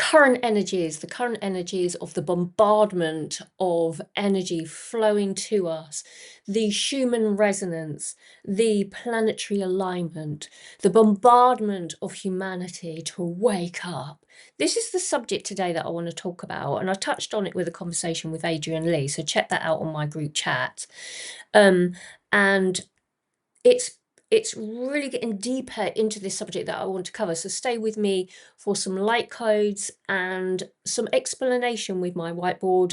current energies of the bombardment of energy flowing to us, the Schumann resonance, the planetary alignment, the bombardment of humanity to wake up. This is the subject today that I want to talk about, and I touched on it with a conversation with Adrian Lee, so check that out on my group chat. And it's really getting deeper into this subject that I want to cover, so stay with me for some light codes and some explanation with my whiteboard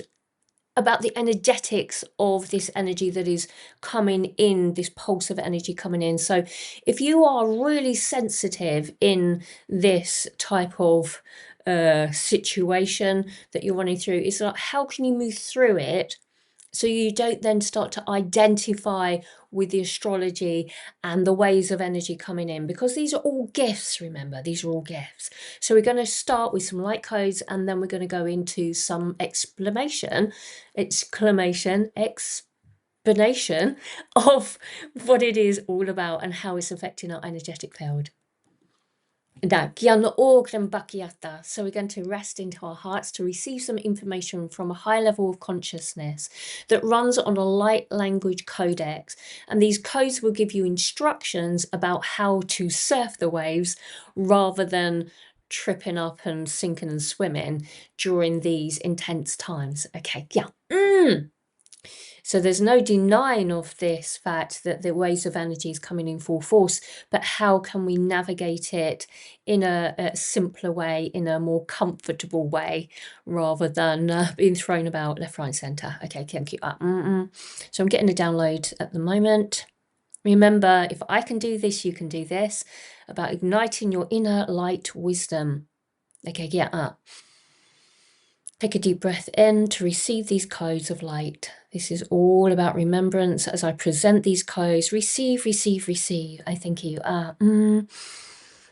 about the energetics of this energy that is coming in, this pulse of energy coming in. So if you are really sensitive in this type of situation that you're running through, it's like, how can you move through it so you don't then start to identify with the astrology and the ways of energy coming in? Because these are all gifts, remember, these are all gifts. So we're going to start with some light codes, and then we're going to go into some explanation of what it is all about and how it's affecting our energetic field. So we're going to rest into our hearts to receive some information from a high level of consciousness that runs on a light language codex. And these codes will give you instructions about how to surf the waves rather than tripping up and sinking and swimming during these intense times. Okay, yeah. So there's no denying of this fact that the waves of energy is coming in full force, but how can we navigate it in a simpler way, in a more comfortable way, rather than being thrown about left, right, centre? Okay, thank you. So I'm getting a download at the moment. Remember, if I can do this, you can do this, about igniting your inner light wisdom. Okay, yeah. Take a deep breath in to receive these codes of light. This is all about remembrance. As I present these codes, receive, receive, receive. I thank you.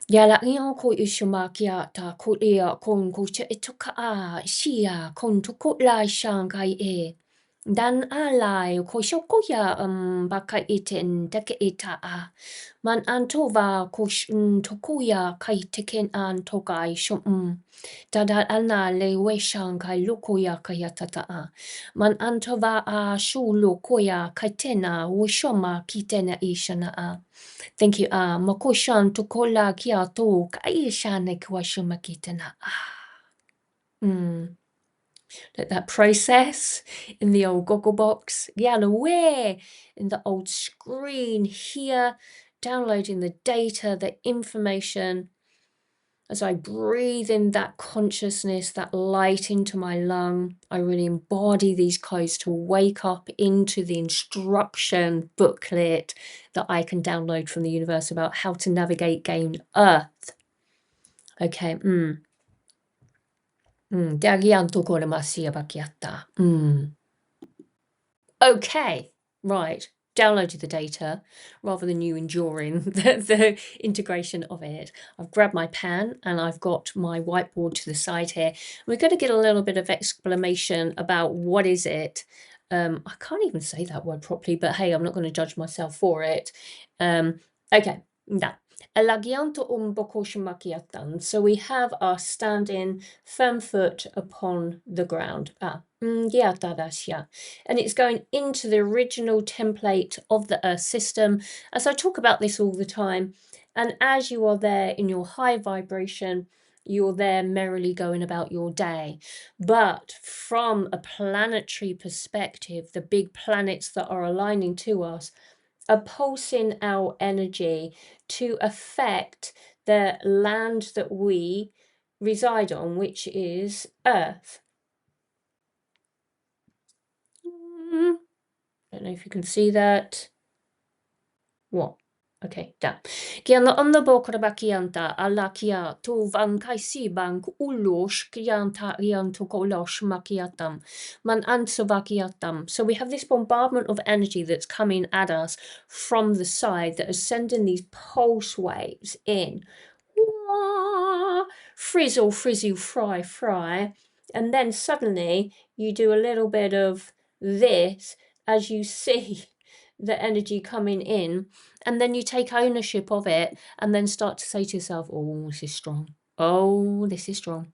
Ya la ion ko ishuma ta ko ia kon ko che etoka a shia kon to ko la shangai e. Dan alai ko shokoya baka iten deke eta a. Man antova ko tokuya kai teken an tokai shum. Dada ana le we shangai lukoya kayatata a. Man antova a shu lukoya kaitena wishoma kitena ishana a. Thank you. Makoshan tokola kia to kaishane kwashuma kitena a. Like that process in the old goggle box. Yeah, and aware in the old screen here, downloading the data, the information. As I breathe in that consciousness, that light into my lung, I really embody these codes to wake up into the instruction booklet that I can download from the universe about how to navigate game Earth. Okay. Okay, right. Downloaded the data rather than you enduring the integration of it. I've grabbed my pen and I've got my whiteboard to the side here. We're going to get a little bit of explanation about what is it. I can't even say that word properly, but hey, I'm not going to judge myself for it. Okay, that. So we have our standing firm foot upon the ground. And it's going into the original template of the Earth system, as I talk about this all the time. And as you are there in your high vibration, you're there merrily going about your day. But from a planetary perspective, the big planets that are aligning to us are pulsing our energy to affect the land that we reside on, which is Earth. Don't know if you can see that. What? Okay, da. Kiana on the bokra kianta ala kia to van kaisi bank ulosh kianta ianto kolosh makiatam man ansovakiatam. So we have this bombardment of energy that's coming at us from the side that is sending these pulse waves in. Frizzle, frizzle, fry, fry. And then suddenly you do a little bit of this as you see the energy coming in, and then you take ownership of it and then start to say to yourself, oh, this is strong. Oh, this is strong.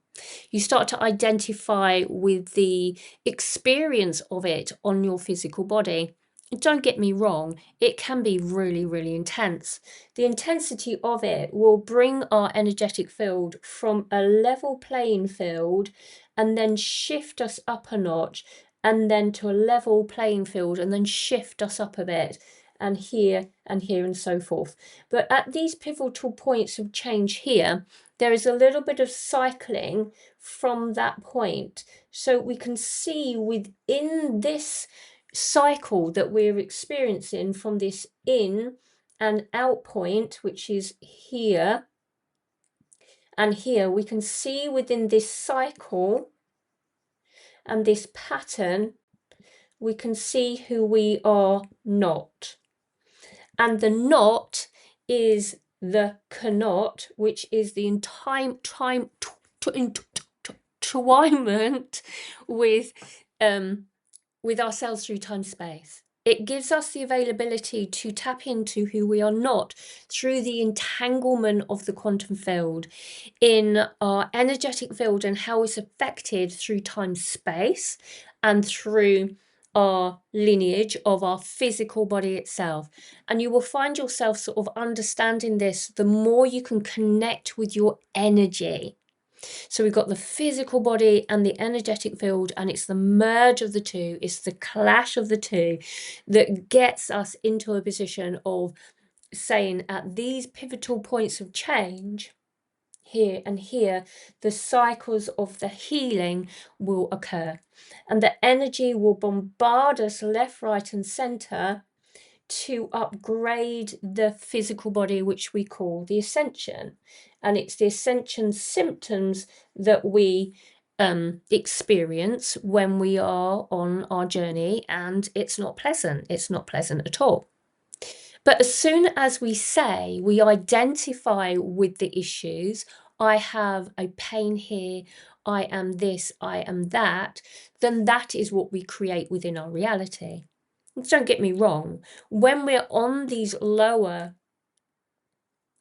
You start to identify with the experience of it on your physical body. Don't get me wrong, it can be really, really intense. The intensity of it will bring our energetic field from a level playing field and then shift us up a notch, and then to a level playing field and then shift us up a bit, and here and so forth. But at these pivotal points of change here, there is a little bit of cycling from that point. So we can see within this cycle that we're experiencing from this in and out point, which is here and here, we can see within this cycle and this pattern, we can see who we are not. And the not is the cannot, which is the entwinement with ourselves through time space. It gives us the availability to tap into who we are not through the entanglement of the quantum field in our energetic field and how it's affected through time space and through our lineage of our physical body itself. And you will find yourself sort of understanding this the more you can connect with your energy. So we've got the physical body and the energetic field, and it's the merge of the two, it's the clash of the two that gets us into a position of saying at these pivotal points of change, here and here, the cycles of the healing will occur, and the energy will bombard us left, right, and center to upgrade the physical body, which we call the ascension. And it's the ascension symptoms that we experience when we are on our journey, and it's not pleasant. It's not pleasant at all. But as soon as we say, we identify with the issues, I have a pain here, I am this, I am that, then that is what we create within our reality. Don't get me wrong, when we're on these lower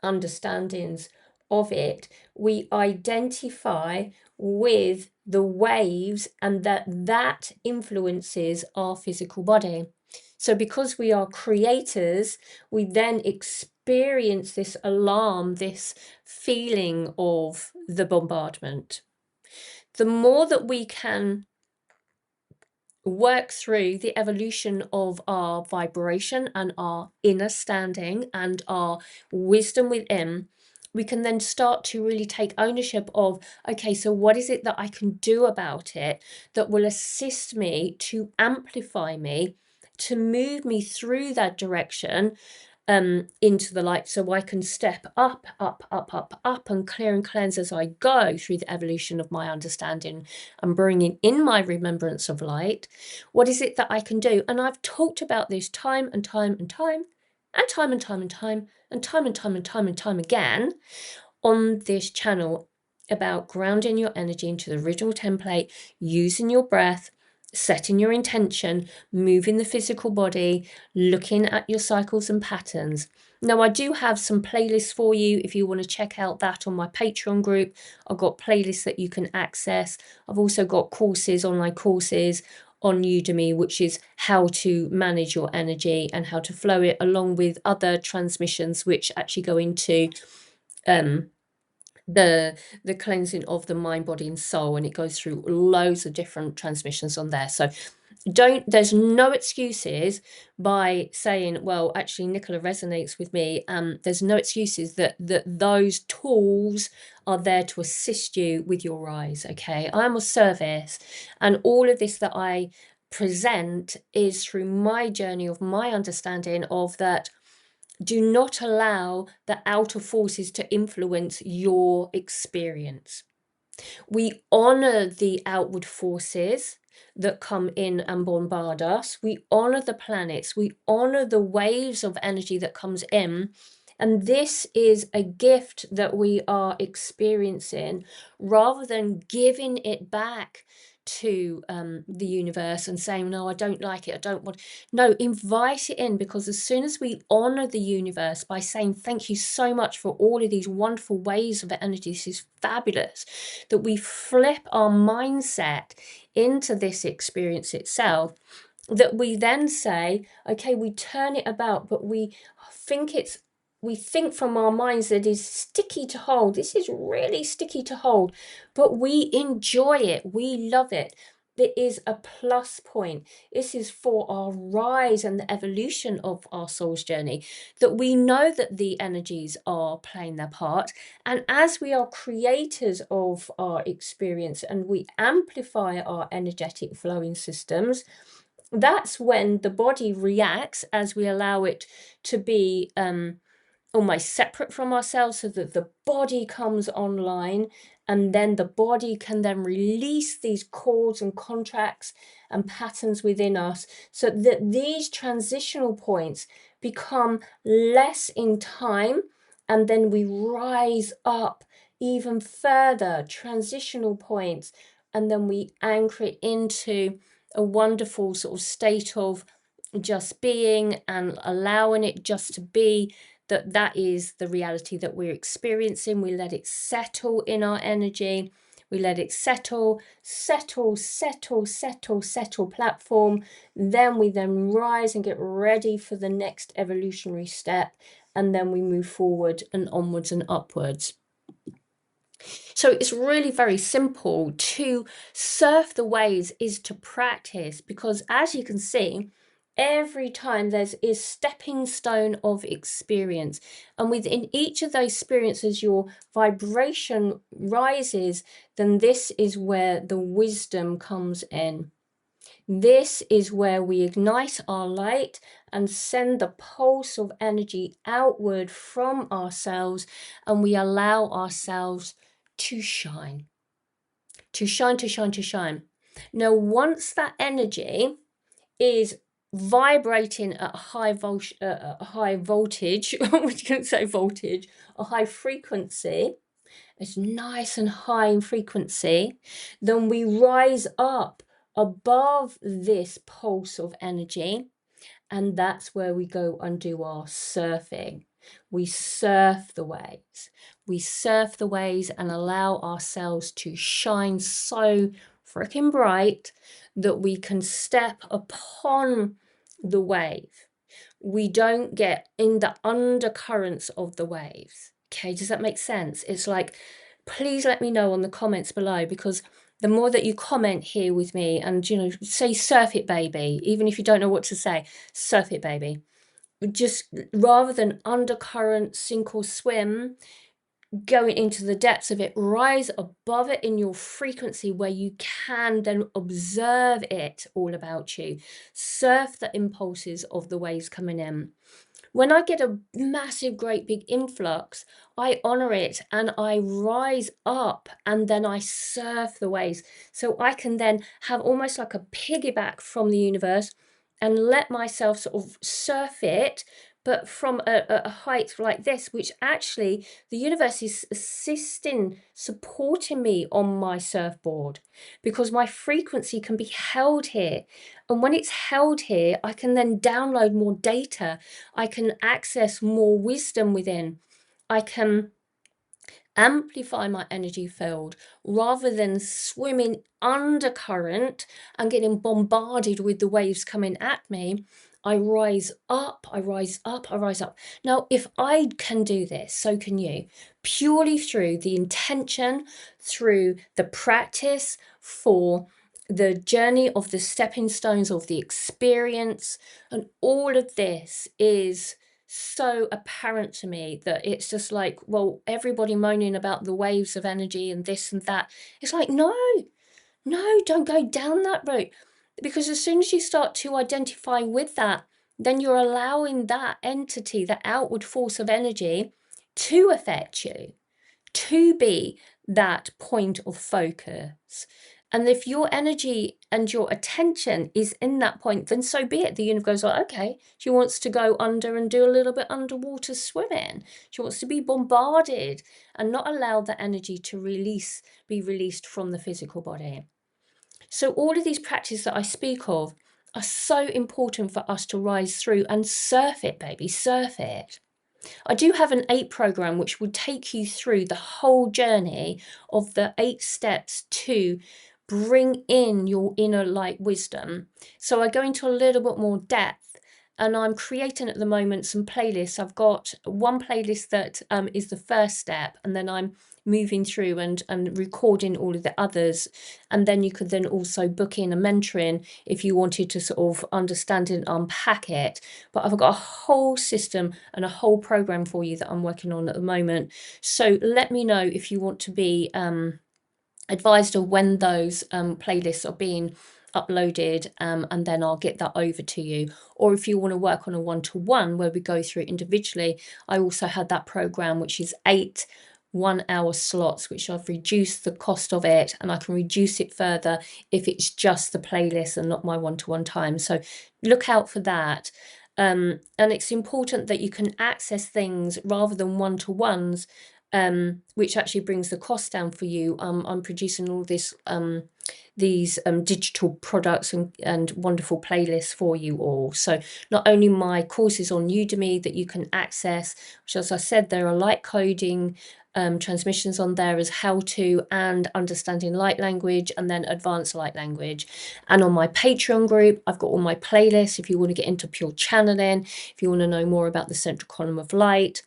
understandings of it, we identify with the waves, and that influences our physical body. So because we are creators, we then experience this alarm, this feeling of the bombardment. The more that we can work through the evolution of our vibration and our inner standing and our wisdom within, we can then start to really take ownership of, okay, so what is it that I can do about it that will assist me to amplify me, to move me through that direction into the light, so I can step up and clear and cleanse as I go through the evolution of my understanding and bringing in my remembrance of light. What is it that I can do? And I've talked about this time and time again on this channel about grounding your energy into the original template, using your breath, setting your intention, moving the physical body, looking at your cycles and patterns. Now, I do have some playlists for you if you want to check out that on my Patreon group. I've got playlists that you can access. I've also got courses, online courses on Udemy, which is how to manage your energy and how to flow it, along with other transmissions which actually go into the cleansing of the mind, body and soul, and it goes through loads of different transmissions on there. So there's no excuses by saying, well, actually Nicola resonates with me. There's no excuses that those tools are there to assist you with your rise. Okay, I'm of service, and all of this that I present is through my journey of my understanding of that. Do not allow the outer forces to influence your experience. We honor the outward forces that come in and bombard us. We honor the planets. We honor the waves of energy that comes in And this is a gift that we are experiencing, rather than giving it back to the universe and saying, no, I don't like it, I don't want. No, invite it in, because as soon as we honor the universe by saying thank you so much for all of these wonderful waves of energy, this is fabulous, that we flip our mindset into this experience itself, that we then say, okay, we turn it about, but we think from our minds that it's sticky to hold. This is really sticky to hold, but we enjoy it. We love it. It is a plus point. This is for our rise and the evolution of our soul's journey, that we know that the energies are playing their part. And as we are creators of our experience and we amplify our energetic flowing systems, that's when the body reacts, as we allow it to be almost separate from ourselves, so that the body comes online, and then the body can then release these cords and contracts and patterns within us, so that these transitional points become less in time, and then we rise up even further transitional points, and then we anchor it into a wonderful sort of state of just being and allowing it just to be, that is the reality that we're experiencing. We let it settle in our energy. We let it settle platform. Then we rise and get ready for the next evolutionary step. And then we move forward and onwards and upwards. So it's really very simple. To surf the waves is to practice, because as you can see, every time there's a stepping stone of experience, and within each of those experiences your vibration rises, then this is where the wisdom comes in. This is where we ignite our light and send the pulse of energy outward from ourselves, and we allow ourselves to shine, to shine, to shine, to shine. Now, once that energy is vibrating at a high voltage, we can say voltage, a high frequency, it's nice and high in frequency, then we rise up above this pulse of energy, and that's where we go and do our surfing. We surf the waves. We surf the waves and allow ourselves to shine so freaking bright that we can step upon the wave. We don't get in the undercurrents of the waves. Okay, does that make sense? It's like, please let me know on the comments below, because the more that you comment here with me and, say surf it, baby, even if you don't know what to say, surf it, baby. Just rather than undercurrent, sink or swim, going into the depths of it, rise above it in your frequency, where you can then observe it all about you. Surf the impulses of the waves coming in. When I get a massive, great big influx, I honor it and I rise up, and then I surf the waves. So I can then have almost like a piggyback from the universe and let myself sort of surf it, but from a height like this, which actually the universe is assisting, supporting me on my surfboard, because my frequency can be held here. And when it's held here, I can then download more data. I can access more wisdom within. I can amplify my energy field, rather than swimming undercurrent and getting bombarded with the waves coming at me. I rise up, I rise up, I rise up. Now, if I can do this, so can you, purely through the intention, through the practice, for the journey of the stepping stones of the experience. And all of this is so apparent to me, that it's just like, well, everybody moaning about the waves of energy and this and that. It's like, no, don't go down that route. Because as soon as you start to identify with that, then you're allowing that entity, that outward force of energy, to affect you, to be that point of focus. And if your energy and your attention is in that point, then so be it. The universe goes like, okay, she wants to go under and do a little bit underwater swimming. She wants to be bombarded and not allow the energy to be released from the physical body. So all of these practices that I speak of are so important for us to rise through and surf it, baby, surf it. I do have an 8 program which will take you through the whole journey of the 8 steps to bring in your inner light wisdom. So I go into a little bit more depth, and I'm creating at the moment some playlists. I've got one playlist that is the first step, and then I'm moving through and recording all of the others. And then you could then also book in a mentoring if you wanted to sort of understand and unpack it. But I've got a whole system and a whole program for you that I'm working on at the moment. So let me know if you want to be advised of when those playlists are being uploaded, and then I'll get that over to you. Or if you want to work on a one-to-one where we go through it individually, I also had that program which is 8 1-hour slots, which I've reduced the cost of it, and I can reduce it further if it's just the playlist and not my one-to-one time. So look out for that. And it's important that you can access things rather than one-to-ones, which actually brings the cost down for you. I'm producing all these digital products and wonderful playlists for you all. So not only my courses on Udemy that you can access, which, as I said, there are light coding transmissions on there as how to and understanding light language, and then advanced light language. And on my Patreon group, I've got all my playlists if you want to get into pure channeling, if you want to know more about the central column of light.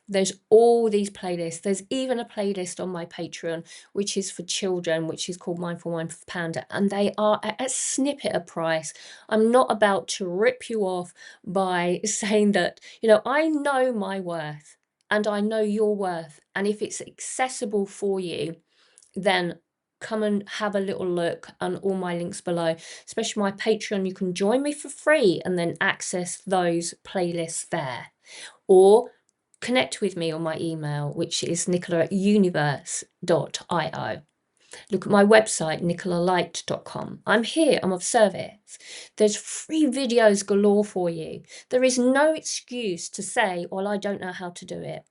There's all these playlists. There's even a playlist on my Patreon, which is for children, which is called Mindful Mind for Panda. And they are at a snippet of price. I'm not about to rip you off by saying that, I know my worth and I know your worth. And if it's accessible for you, then come and have a little look on all my links below, especially my Patreon. You can join me for free and then access those playlists there. Or connect with me on my email, which is nicola@universe.io. Look at my website, nicolalight.com. I'm here, I'm of service. There's free videos galore for you. There is no excuse to say, well, I don't know how to do it.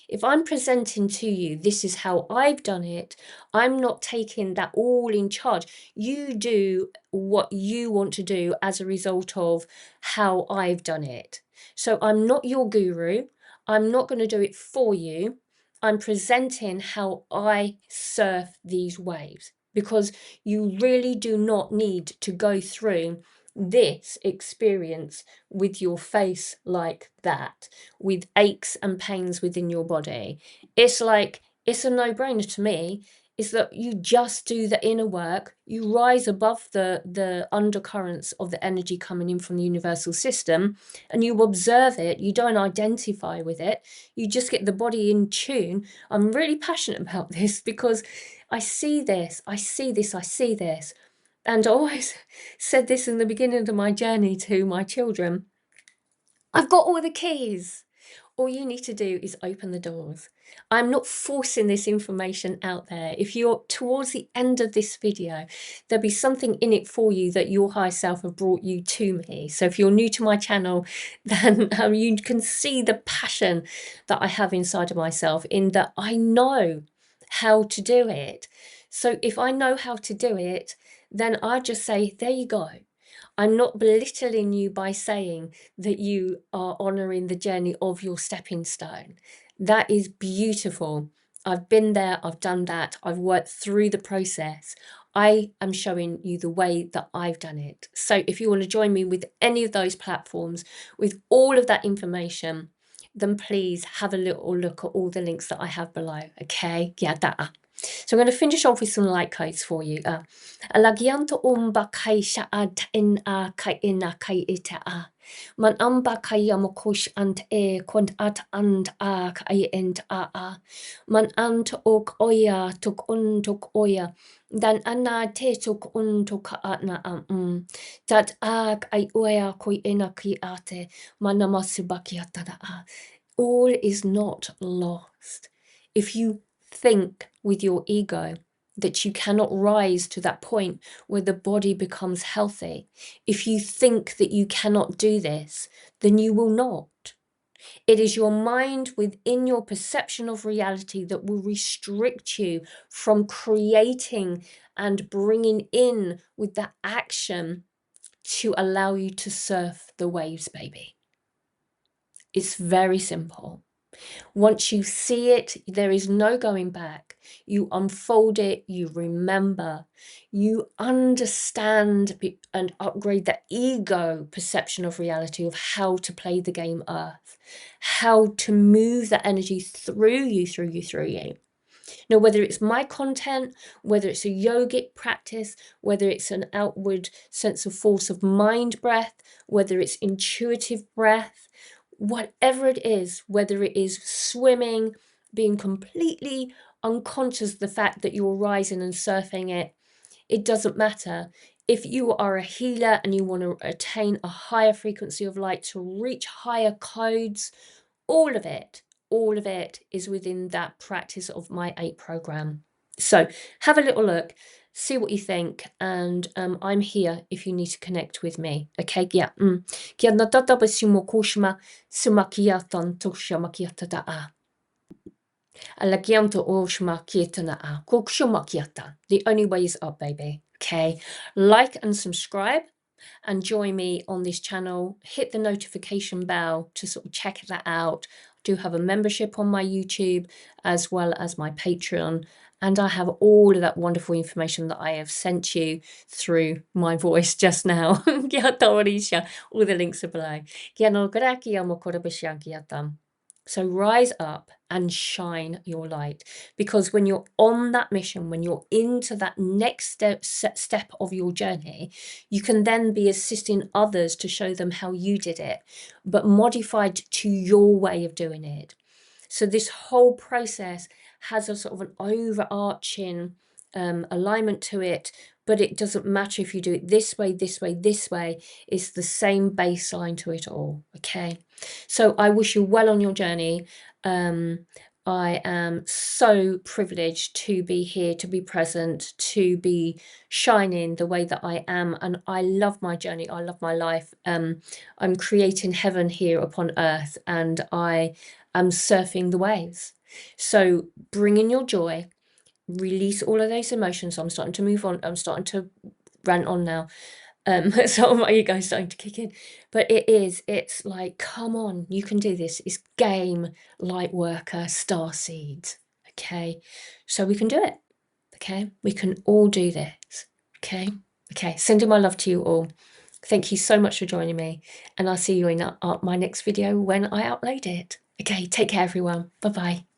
If I'm presenting to you, this is how I've done it, I'm not taking that all in charge. You do what you want to do as a result of how I've done it. So I'm not your guru. I'm not going to do it for you. I'm presenting how I surf these waves, because you really do not need to go through this experience with your face like that, with aches and pains within your body. It's a no-brainer to me, is that you just do the inner work, you rise above the undercurrents of the energy coming in from the universal system, and you observe it. You don't identify with it, you just get the body in tune. I'm really passionate about this because I see this. And I always said this in the beginning of my journey to my children: I've got all the keys. All you need to do is open the doors. I'm not forcing this information out there. If you're towards the end of this video, there'll be something in it for you that your higher self have brought you to me. So if you're new to my channel, then you can see the passion that I have inside of myself, in that I know how to do it. So if I know how to do it, then I just say, there you go. I'm not belittling you by saying that you are honouring the journey of your stepping stone. That is beautiful. I've been there, I've done that, I've worked through the process. I am showing you the way that I've done it. So if you want to join me with any of those platforms, with all of that information, then please have a little look at all the links that I have below. Okay, yeah, that. So I'm going to finish off with some light codes for you. Alagyan to umba kai sha'ad in a kai ina kai ita a. Man amba kai yamakush ant e kwant at and a kai ent a. Man ant ok oya tuk oya. Dan ana te tuk tuk atna Dat ag ai oya koi ina ki ate. Manamasubaki atana a. All is not lost. If you think with your ego, that you cannot rise to that point where the body becomes healthy. If you think that you cannot do this, then you will not. It is your mind within your perception of reality that will restrict you from creating and bringing in with that action to allow you to surf the waves, baby. It's very simple. Once you see it, there is no going back. You unfold it, you remember, you understand and upgrade the ego perception of reality of how to play the game Earth, how to move the energy through you. Now, whether it's my content, whether it's a yogic practice, whether it's an outward sense of force of mind breath, whether it's intuitive breath, whatever it is, whether it is swimming, being completely unconscious of the fact that you're rising and surfing it, it doesn't matter. If you are a healer and you want to attain a higher frequency of light to reach higher codes, all of it is within that practice of my 8 program. So have a little look, see what you think, and I'm here if you need to connect with me. Okay, yeah. Kia na tata ba sumo kushma sumakiatan tushamakiata. Alakianto oshmakiatana. Kukshumakiata. The only way is up, baby. Okay. Like and subscribe and join me on this channel. Hit the notification bell to sort of check that out. I do have a membership on my YouTube as well as my Patreon, and I have all of that wonderful information that I have sent you through my voice just now. All the links are below. So rise up and shine your light, because when you're on that mission, when you're into that next step of your journey, you can then be assisting others to show them how you did it, but modified to your way of doing it. So this whole process has a sort of an overarching alignment to it, but it doesn't matter if you do it this way, this way, this way. It's the same baseline to it all. Okay, so I wish you well on your journey. I am so privileged to be here, to be present, to be shining the way that I am, and I love my journey. I love my life. I'm creating heaven here upon earth, and I am surfing the waves. So bring in your joy, release all of those emotions. I'm starting to move on. I'm starting to rant on now. So my ego's starting to kick in, but it's like, come on, you can do this. It's game, light worker, star seeds. Okay, so we can do it. Okay, we can all do this. Okay, sending my love to you all. Thank you so much for joining me, and I'll see you in my next video when I upload it. Okay, take care everyone. Bye bye.